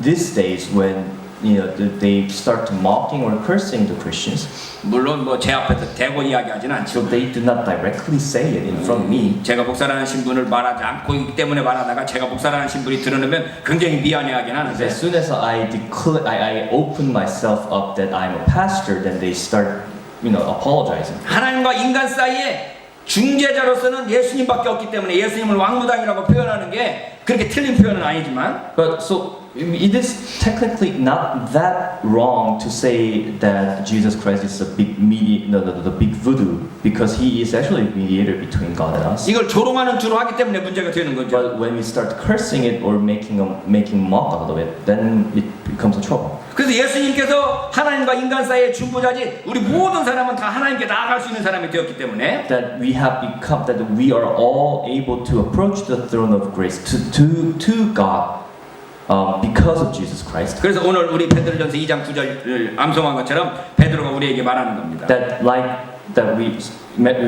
these days when they start mocking or cursing the Christians, 물론 뭐 제 앞에서 대고 이야기하지는 않죠. so they do not directly say it in front of me. 제가 목사라는 신분을 말하지 않고 있기 때문에 말하다가 제가 목사라는 신분이 드러나면 굉장히 미안해하긴 하는데 As soon as I open myself up that I'm a pastor, then they start, apologizing. 하나님과 인간 사이에 중재자로서는 예수님밖에 없기 때문에 예수님을 왕무당이라고 표현하는 게 그렇게 틀린 표현은 아니지만 But so it is technically not that wrong to say that Jesus Christ is a big the big voodoo, because he is actually a mediator between God and us. 이걸 조롱하는 주로 하기 때문에 문제가 되는 거죠. But when we start cursing it or making mock out of it, then it becomes a trouble. 그래서 예수님께서 하나님과 인간 사이의 중보자지 우리 모든 사람은 다 하나님께 나아갈 수 있는 사람이 되었기 때문에 That we have become, that we are all able to approach the throne of grace to God. Because of Jesus Christ. 그래서 오늘 우리 베드로전서 2장 9절을 암송한 것처럼 베드로가 우리에게 말하는 겁니다. That we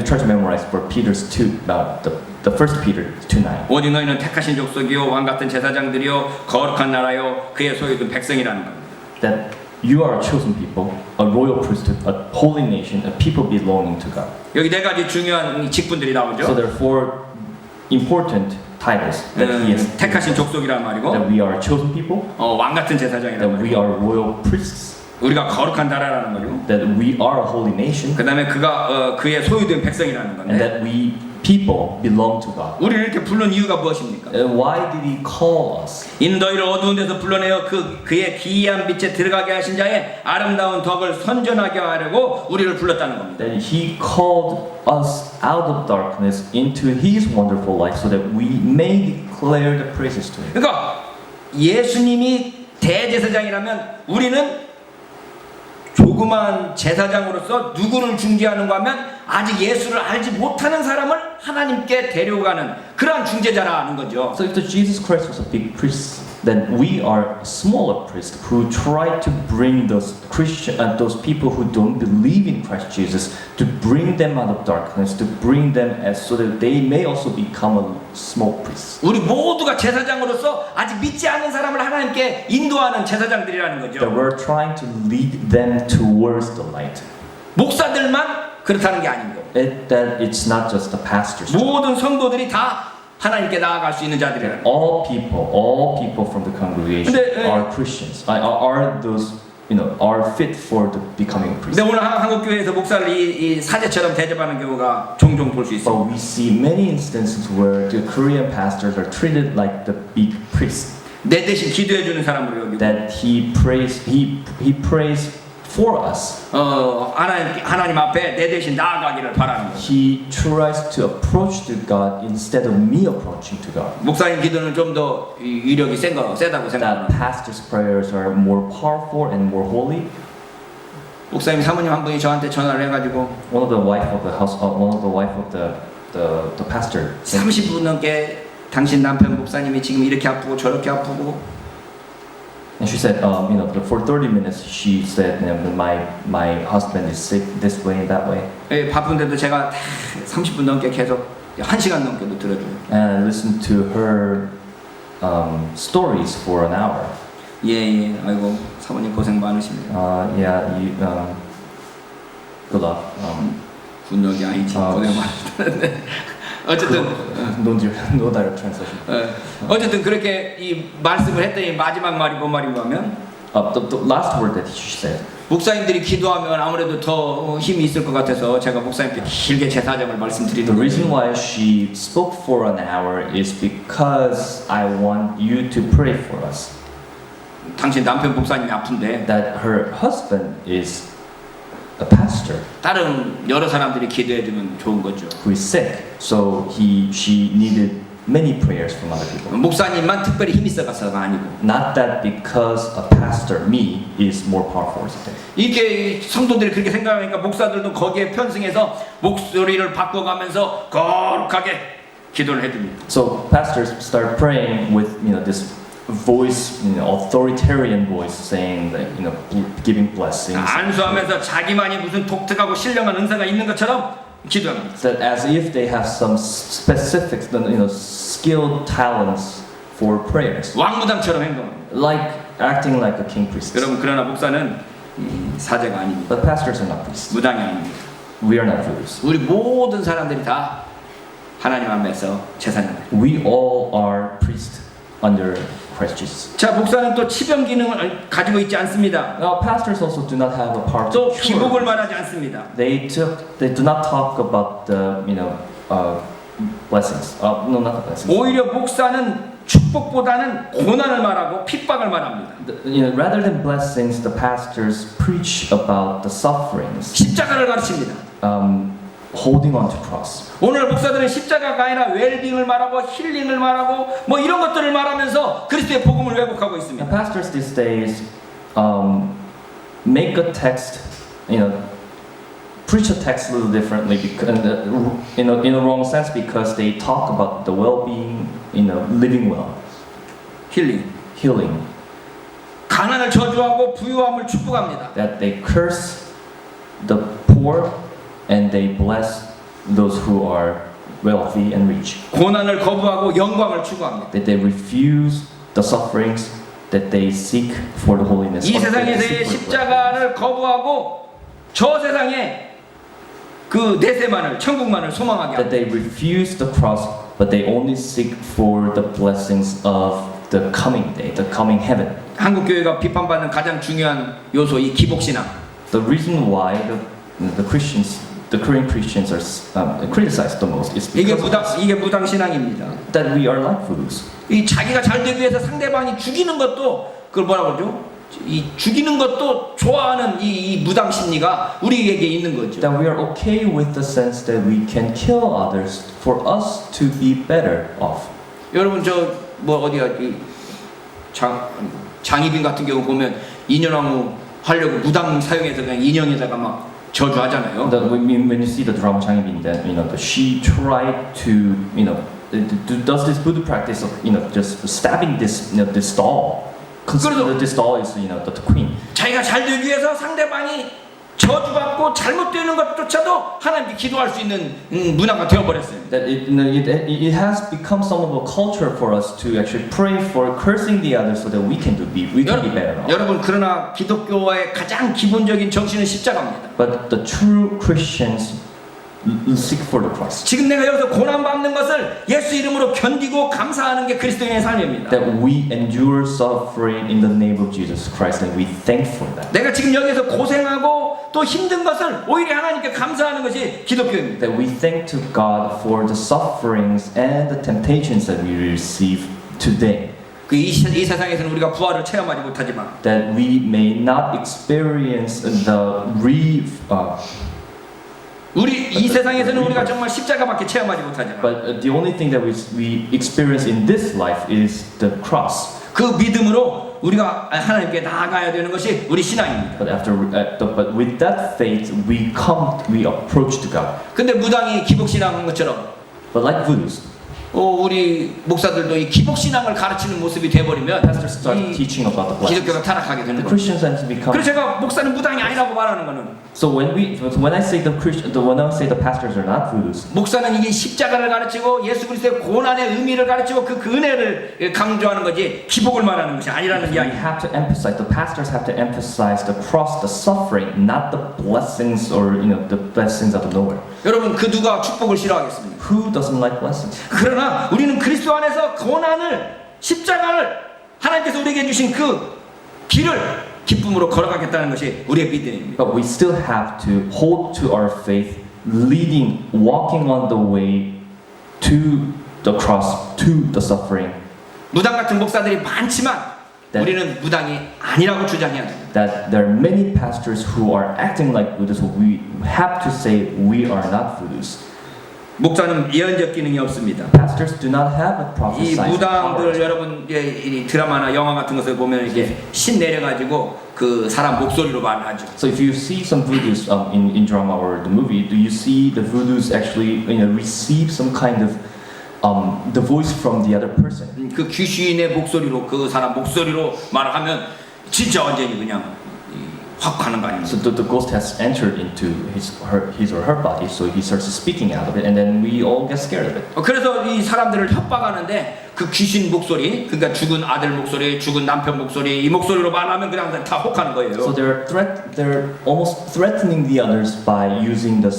try to memorize for Peter's 2, the first Peter 2:9. 오직 너희는 택하신 족속이요 왕 같은 제사장들이요 거룩한 나라요 그의 소유된 백성이라는 겁니다. That you are a chosen people, a royal priesthood, a holy nation, a people belonging to God. 여기 네 가지 중요한 직분들이 나오죠. So there are 4 important titles that he has. 택하신 족속이란 말이고 That we are a chosen people. 왕 같은 제사장이란 That we 말이고 are royal priests. 우리가 거룩한 나라라는 거죠. That we are a holy nation. 그다음에 그가 그의 소유된 백성이라는 And 건데 that we people belong to God. 우리를 이렇게 부른 이유가 무엇입니까? Why did he call us? 인 너희를 어두운 데서 불러내어 그의 기이한 빛에 들어가게 하신 자의 아름다운 덕을 선전하게 하려고 우리를 불렀다는 겁니다. That he called us out of darkness into his wonderful light so that we may declare the praises to him. 그러니까 예수님이 대제사장이라면 우리는 조그만 제사장으로서 누구를 중재하는가 하면 아직 예수를 알지 못하는 사람을 하나님께 데려가는 그러한 중재자라는 거죠. So if the Jesus Christ was a big priest, then we are a smaller priest who try to bring those those people who don't believe in Christ Jesus, to bring them out of darkness, to bring them so that they may also become a small priest. 우리 모두가 제사장으로서 아직 믿지 않는 사람을 하나님께 인도하는 제사장들이라는 That 거죠. we're trying to lead them towards the light. 목사들만 그렇다는 게 아닌 거예요. That it's not just the pastors. 모든 성도들이 다 하나님께 나아갈 수 있는 자들이라는 거예요. All people from the congregation 근데, are Christians. Are those are fit for the becoming a priest. 근데 오늘 한국 교회에서 목사를 이 사제처럼 대접하는 경우가 종종 볼 수 있어요. But we see many instances where the Korean pastors are treated like the big priest. 내 대신 기도해 주는 사람으로 여기고. That he prays for us. 하나님 앞에 내 대신 나아가기를 바라는 거예요. He tries to approach to God instead of me approaching to God. 목사님 기도는 좀 더 위력이 세다고 That 생각합니다. pastors' prayers are more powerful and more holy. 목사님 사모님 한 분이 저한테 전화를 해가지고 One of the wife of the pastor. 30분 넘게 당신 남편 목사님이 지금 이렇게 아프고 저렇게 아프고 And she said, for 30 minutes, she said, my husband is sick this way and that way. 바쁜데도 제가 30분 넘게 계속 1시간 넘게도 들어줘요. And I listened to her stories for an hour. 예, 아이고 사모님 고생 많으십니다. Good luck. 분노가 아니지 고생 많으시다는데 어쨌든 no direct translation. 어쨌든 그렇게 이 말씀을 했더니 마지막 말이 뭔 말인가 하면 The last word that she said. 목사님들이 기도하면 아무래도 더 힘이 있을 것 같아서 제가 목사님께 길게 제 사정을 말씀드리는 The reason 거예요. why she spoke for an hour is because I want you to pray for us. 당신 남편 목사님이 아픈데 That her husband is a pastor 다른 여러 사람들이 기도해주면 좋은 거죠. who is sick, so she needed many prayers from other people. 목사님만 특별히 힘이 있어가서가 아니고 Not that because a pastor, me, is more powerful or something. 이게 성도들이 그렇게 생각하니까 목사들도 거기에 편승해서 목소리를 바꿔가면서 거룩하게 기도를 해줍니다. So pastors start praying with this voice, authoritarian voice, saying that giving blessings. 안수하면서 자기만이 무슨 독특하고 신령한 은사가 있는 것처럼 기도합니다. That as if they have some specific, skilled talents for prayers. 왕무당처럼 행동합니다. Like acting like a king priest. 여러분 그러나 목사는 사제가 아닙니다. But pastors are not priests. 무당이 아닙니다. We are not rulers. 우리 모든 사람들이 다 하나님 앞에서 제사장들. We all are priests under Christ Jesus. 자, 목사는 또 치병 기능을 가지고 있지 않습니다. Now, pastors also do not have a part 또 to 기복을 cure. 말하지 않습니다. They do not talk about the blessings. No, not the blessings. 오히려 목사는 축복보다는 고난을 말하고 핍박을 말합니다. Rather than blessings, the pastors preach about the sufferings, 십자가를 가르칩니다. holding on to cross. 오늘 목사들은 십자가가 아니라 웰빙을 말하고 힐링을 말하고 뭐 이런 것들을 말하면서 그리스도의 복음을 왜곡하고 And 있습니다. pastors these days make a text, preach a text a little differently because, in a wrong sense because they talk about the well-being, living well, 힐링. healing. 가난을 저주하고 부유함을 축복합니다. That they curse the poor and they bless those who are wealthy and rich. 고난을 거부하고 영광을 추구합니다. That they refuse the sufferings, that they seek for the holiness. 이 of- they 세상에서의 seek for the 십자가를 거부하고 저 세상에 그 내세만을 천국만을 소망하게 that 합니다. they refuse the cross, but they only seek for the blessings of the coming day, the coming heaven. 한국 교회가 비판받는 가장 중요한 요소 이 기복 신앙. The reason why the Christians, the Korean Christians are criticized the most is 이게 because 무당 신앙입니다. that we are like fools. 이 자기가 잘 되기 위해서 상대방이 죽이는 것도 그걸 뭐라고 그러죠? 이 죽이는 것도 좋아하는 이 무당 심리가 우리에게 있는 거죠. That we are okay with the sense that we can kill others for us to be better off. 여러분 저 뭐 어디야 장희빈 같은 경우 보면 인연나무 하려고 무당 사용해서 그냥 인형에다가 막 저주하잖아요. When you see the drama Changbin, that she tried to does this voodoo practice of just stabbing this this doll. Consider this doll is the queen. 자기가 잘 되기 위해서 상대방이 저주받고 잘못되는 것조차도 하나님께 기도할 수 있는 문화가 되어버렸어요. That it has become some of a culture for us to actually pray for cursing the other so that we can be better off. 여러분 그러나 기독교의 가장 기본적인 정신은 십자가입니다. But the true Christians seek for the cross. 지금 내가 여기서 고난 받는 것을 예수 이름으로 견디고 감사하는 게 그리스도인의 삶입니다. That we endure suffering in the name of Jesus Christ and we thank for that. 내가 지금 여기서 고생하고 또 힘든 것을 오히려 하나님께 감사하는 것이 기독교입니다. That we thank to God for the sufferings and the temptations that we receive today. 이 세상에서는 우리가 부활을 체험하지 못하지만 That we may not experience 우리 이 세상에서는 우리가 정말 십자가밖에 체험하지 못하지만 but the only thing that we experience in this life is the cross. 그 믿음으로 우리가 하나님께 나아가야 되는 것이 우리 신앙입니다. But with that faith, we approach to God. 근데 무당이 기복 신앙한 것처럼 But like voodoos, 우리 목사들도 이 기복 신앙을 가르치는 모습이 돼버리면 pastors start 이 teaching about the blessings. 기독교가 타락하게 되는 The 거예요. Christians tend to become. 그래서 제가 목사는 무당이 아니라고 말하는 거는 So when I say the pastors are not voodoos, 목사는 이게 십자가를 가르치고 예수 그리스도의 고난의 의미를 가르치고 그 은혜를 강조하는 거지 기복을 말하는 것이 아니라는 we 이야기. have to emphasize. The pastors have to emphasize the cross, the suffering, not the blessings or the blessings out of nowhere. 여러분 그 누가 축복을 싫어하겠습니까? Who doesn't like blessings? 그러나 우리는 그리스도 안에서 고난을 십자가를 하나님께서 우리에게 주신 그 길을 기쁨으로 걸어가겠다는 것이 우리의 믿음입니다. But we still have to hold to our faith, walking on the way to the cross, to the suffering. 무당 같은 목사들이 많지만 우리는 무당이 아니라고 주장해야 됩니다. That there are many pastors who are acting like voodoos. So we have to say we are not voodoos. 목사는 예언적 기능이 없습니다. Pastors do not have a 이 prophesizing 무당들 power. 여러분 이 드라마나 영화 같은 것을 보면 이게 신 내려가지고 그 사람 목소리로 말하죠. So if you see some voodoos in drama or the movie, do you see the voodoos actually receive some kind of the voice from the other person? 그 귀신의 목소리로 그 사람 목소리로 말하면 진짜 완전히 그냥 확 가는 거 아닙니까? So the ghost has entered into his or her body, so he starts speaking out of it, and then we all get scared of it. 그래서 이 사람들을 협박하는데 그 귀신 목소리, 그러니까 죽은 아들 목소리, 죽은 남편 목소리, 이 목소리로 말하면 그냥 다 혹하는 거예요. So they're almost threatening the others by using the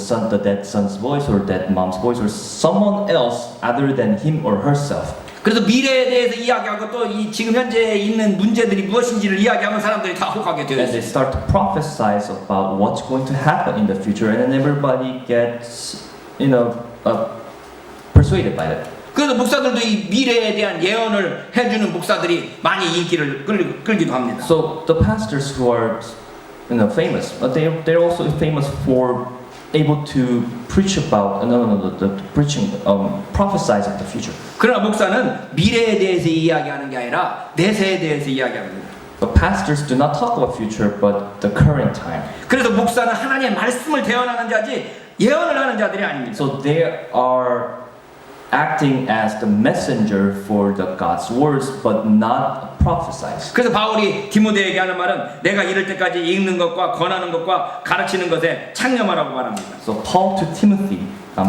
dead son's voice or dead mom's voice or someone else other than him or herself. 그래서 미래에 대해서 이야기하고 또 이 지금 현재 있는 문제들이 무엇인지를 이야기하면 사람들이 다 혹하게 되어 And they 있어요. start to prophesize about what's going to happen in the future, and then everybody gets, persuaded by that. 그래서 목사들도 이 미래에 대한 예언을 해주는 목사들이 많이 인기를 끌기도 합니다. So the pastors who are, famous, they're also famous for able to preach about, the preaching, prophesize of the future. 그러나 목사는 미래에 대해서 이야기하는 게 아니라 내세에 대해서 이야기합니다. But pastors do not talk about future, but the current time. 그래서 목사는 하나님의 말씀을 대언하는 자지 예언을 하는 자들이 아닙니다. So they are acting as the messenger for the God's words, but not prophesize. 그래서 바울이 디모데에게 하는 말은 내가 이럴 때까지 읽는 것과 권하는 것과 가르치는 것에 창념하라고 말합니다. So Paul to Timothy,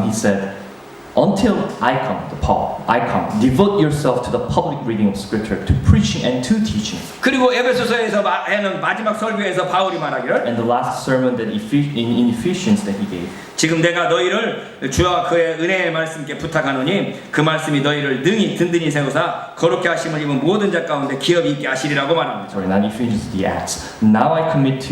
he said, until I come, devote yourself to the public reading of Scripture, to preaching and to teaching. 그리고 에베소서에서 하는 마지막 설교에서 바울이 말하기를 And the last sermon that in Ephesians that he gave. 지금 내가 너희를 주와 그의 은혜의 말씀께 부탁하노니 그 말씀이 너희를 능히 든든히 세우사 거룩게 하심을 입은 모든 자 가운데 기업이 있게 하시리라고 말합니다. Sorry, not Ephesians, the Acts. Now I commit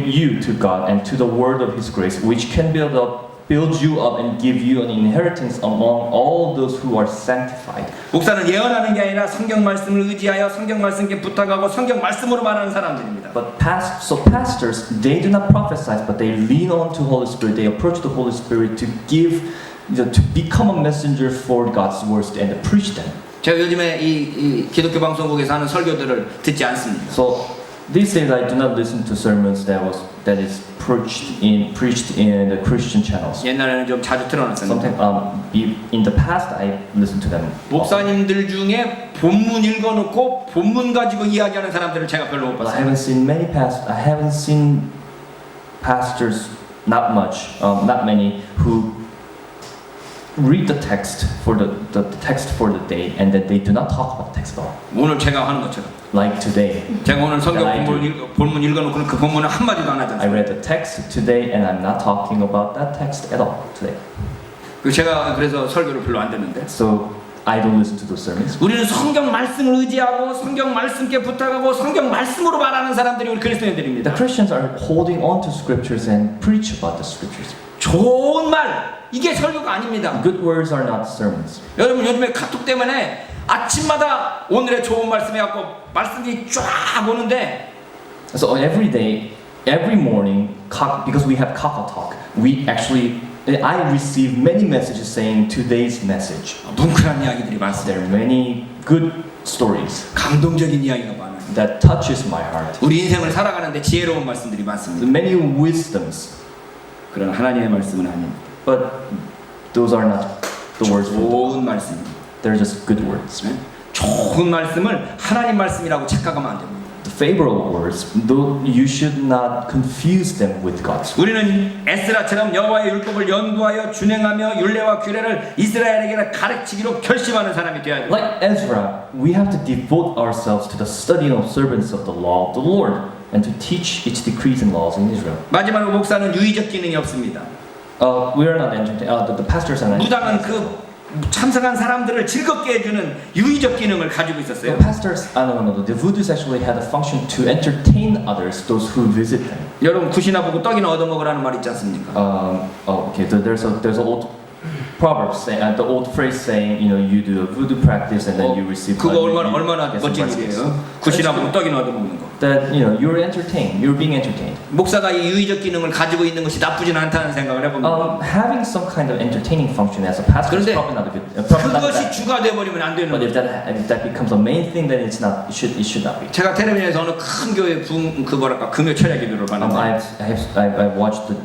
you to God and to the word of His grace, which can build you up and give you an inheritance among all those who are sanctified. 목사는 예언하는 게 아니라 성경 말씀을 의지하여 성경 말씀께 부탁하고 성경 말씀으로 말하는 사람들입니다. But pastors, they do not prophesy, but they lean on to Holy Spirit. They approach the Holy Spirit to to become a messenger for God's words and to preach them. 제가 요즘에 이 기독교 방송국에서 하는 설교들을 듣지 않습니다. So these days I do not listen to sermons that is preached in the Christian channels. 옛날에는 좀 자주 틀어놨었는데 Sometimes in the past I listened to them. 목사님들 중에 본문 읽어놓고 본문 가지고 이야기하는 사람들을 제가 별로 못 But 봤어요. I haven't seen pastors, not many who read the text for the text for the day, and that they do not talk about the text at all. 오늘 제가 하는 것처럼 Like today, 제가 오늘 성경 본문 읽어놓고는 그 본문은 한 마디도 안 하지 I 않습니다. read the text today, and I'm not talking about that text at all today. 제가 그래서 설교를 별로 안 듣는데 So I don't listen to those sermons. 우리는 성경 말씀을 의지하고 성경 말씀께 부탁하고 성경 말씀으로 말하는 사람들이 우리 그리스도인들입니다. The Christians are holding on to scriptures and preach about the scriptures. 좋은 말 이게 설교가 아닙니다. Good words are not sermons. 여러분 요즘에 카톡 때문에 아침마다 오늘의 좋은 말씀 해갖고 말씀이 쫙 오는데 So every day, every morning, because we have Kakao Talk, I receive many messages saying today's message. 뭉클한 이야기들이 많습니다. There are many good stories 감동적인 이야기가 많아요. that touches my heart. 우리 인생을 살아가는데 지혜로운 말씀들이 많습니다. Many wisdoms, 그런 하나님의 말씀은 아닙니다. but those are not the words. 좋은 말씀입니다. They're just good words. 네? 좋은 말씀을 하나님 말씀이라고 착각하면 안 됩니다. The favorable words, though you should not confuse them with God's. 우리는 에스라처럼 여호와의 율법을 연구하여 준행하며 율례와 규례를 이스라엘에게 가르치기로 결심하는 사람이 되어야 됩니다. Like Ezra, we have to devote ourselves to the study and observance of the law of the Lord and to teach its decrees and laws in Israel. 마지막으로 목사는 유의적 기능이 없습니다. We are not entertaining. The pastors are not. 무당은 그 참석한 사람들을 즐겁게 해주는 유의적 기능을 가지고 있었어요. The pastors, no. The voodoos actually had a function to entertain others, those who visit them. 여러분 굿이나 보고 떡이나 얻어먹으라는 말 있지 않습니까? Okay. There's an old proverb saying, the old phrase saying, you do a voodoo practice and then you receive. 그거 얼마나 get some 멋진 blessings. 일이에요. 굿이나 보고 떡이나 얻어먹는 거. That you're entertained, you're being entertained. 목사가 이 유의적 기능을 가지고 있는 것이 나쁘진 않다는 생각을 해봅니다. Having some kind of entertaining function as a pastor is 그런데 probably not a good. Probably not 그것이 bad. 주가 돼버리면 안 되는 But 거예요. if that becomes a main thing, then it should not be. 제가 텔레비전에서 어느 큰 교회 금요 철야 기도를 봤는데 I've watched the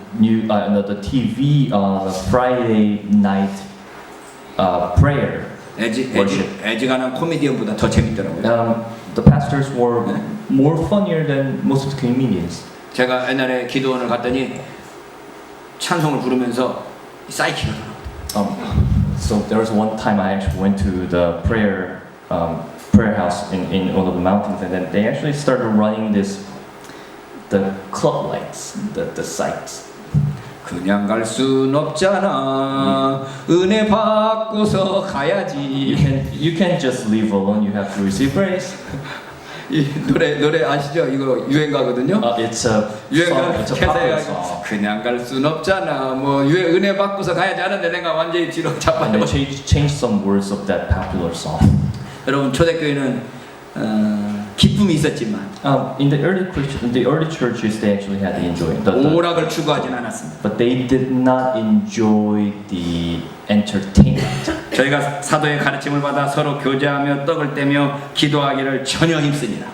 TV on a Friday night prayer. 애지간한 코미디언보다 더 재밌더라고요. The pastors were more funnier than most of the comedians. 제가 옛날에 기도원을 갔더니 찬송을 부르면서 사이키가 So there was one time I actually went to the prayer house in one of the mountains, and then they actually started running the club lights, the sights. 그냥 갈 순 없잖아. 은혜 받고서 가야지. You can't just leave alone. You have to receive grace. 이 노래 아시죠? 이거 유행가거든요. It's a 유행가 song. It's a popular 캐세가 song. 그냥 갈 순 없잖아. 뭐 은혜 받고서 가야지 하는데 내가 완전히 뒤로 And 자빠져. they changed some words of that popular song. 여러분 초대교회는 기쁨이 있었지만 In the early churches, they actually had the enjoy. 오락을 추구하진 않았습니다. But they did not enjoy the entertainment. 저희가 사도의 가르침을 받아 서로 교제하며 떡을 떼며 기도하기를 전혀 힘씁니다.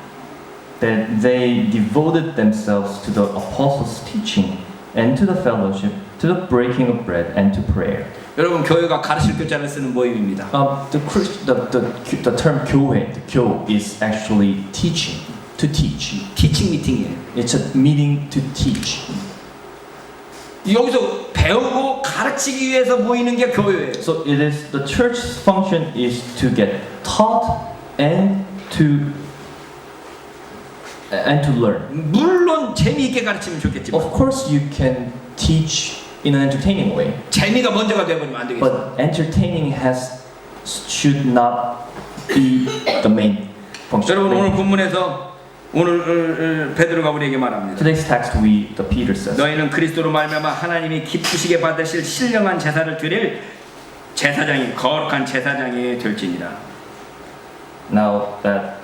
That they devoted themselves to the apostles' teaching and to the fellowship, to the breaking of bread and to prayer. 여러분 교회가 가르칠 교자를 쓰는 모임입니다. The term 교회, the 교, is actually teaching, to teach. 티칭 미팅이에요. It's a meeting to teach. 여기서 배우고 가르치기 위해서 모이는 게 교회예요. So it is the church's function is to get taught and to learn. 물론 재미있게 가르치면 좋겠지만 Of course, you can teach in an entertaining way, 재미가 먼저가 되어버리면 안 되겠어요. but entertaining should not be the main function. 여러분 오늘 본문에서 오늘 베드로가 우리에게 말합니다. Today's text, the Peter says, 너희는 그리스도로 말미암아 하나님이 기쁘시게 받으실 신령한 제사를 드릴 제사장이 거룩한 제사장이 될지니라. now that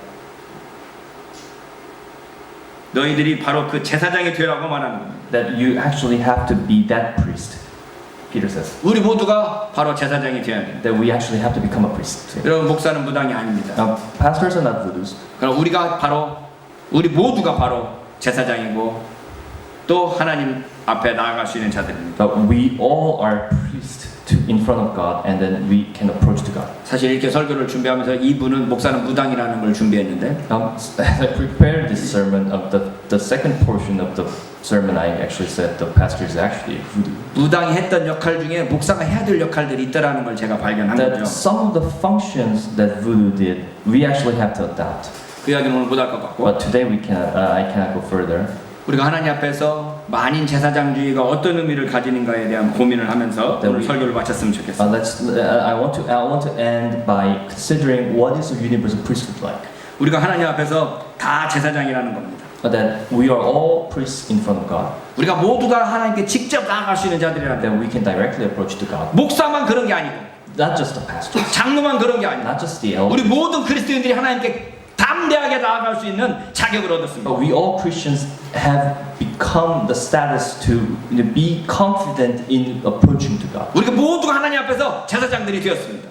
너희들이 바로 그 제사장이 되라고 말하는 겁니다. you actually have to be that priest. Peter says 우리 모두가 바로 제사장이 되어야 됩니다. that we actually have to become a priest. 여러분 목사는 무당이 아닙니다. Now, pastors are not voodoos. 그럼 우리 모두가 바로 제사장이고 또 하나님 앞에 나아갈 수 있는 자들입니다. But we all are priests in front of God, and then we can approach to God. 사실 이렇게 설교를 준비하면서 이분은 목사는 무당이라는 걸 준비했는데 As I prepared this sermon, the second portion of the sermon, I actually said the pastor is actually a voodoo. 무당이 했던 역할 중에 목사가 해야 될 역할들이 있다라는 걸 제가 발견한 That 거죠. some of the functions that voodoo did, we actually have to adopt. 그 이야기는 오늘 못할 것 같고 But today I cannot go further. 우리가 하나님 앞에서 만인 제사장주의가 어떤 의미를 가지는가에 대한 고민을 하면서 오늘 설교를 마쳤으면 좋겠습니다. I want to end by considering what is a universal priesthood like. 우리가 하나님 앞에서 다 제사장이라는 겁니다. That we are all priests in front of God. 우리가 모두가 하나님께 직접 나아갈 수 있는 자들이라는 That we can directly approach to God. 목사만 그런 게 아니고 Not just the pastors, 장로만 그런 게 아니고 not just the elders. 우리 모든 그리스도인들이 하나님께 담대하게 나아갈 수 있는 자격을 얻었습니다. But we all Christians have become the status to be confident in approaching to God. 우리가 모두가 하나님 앞에서 제사장들이 되었습니다.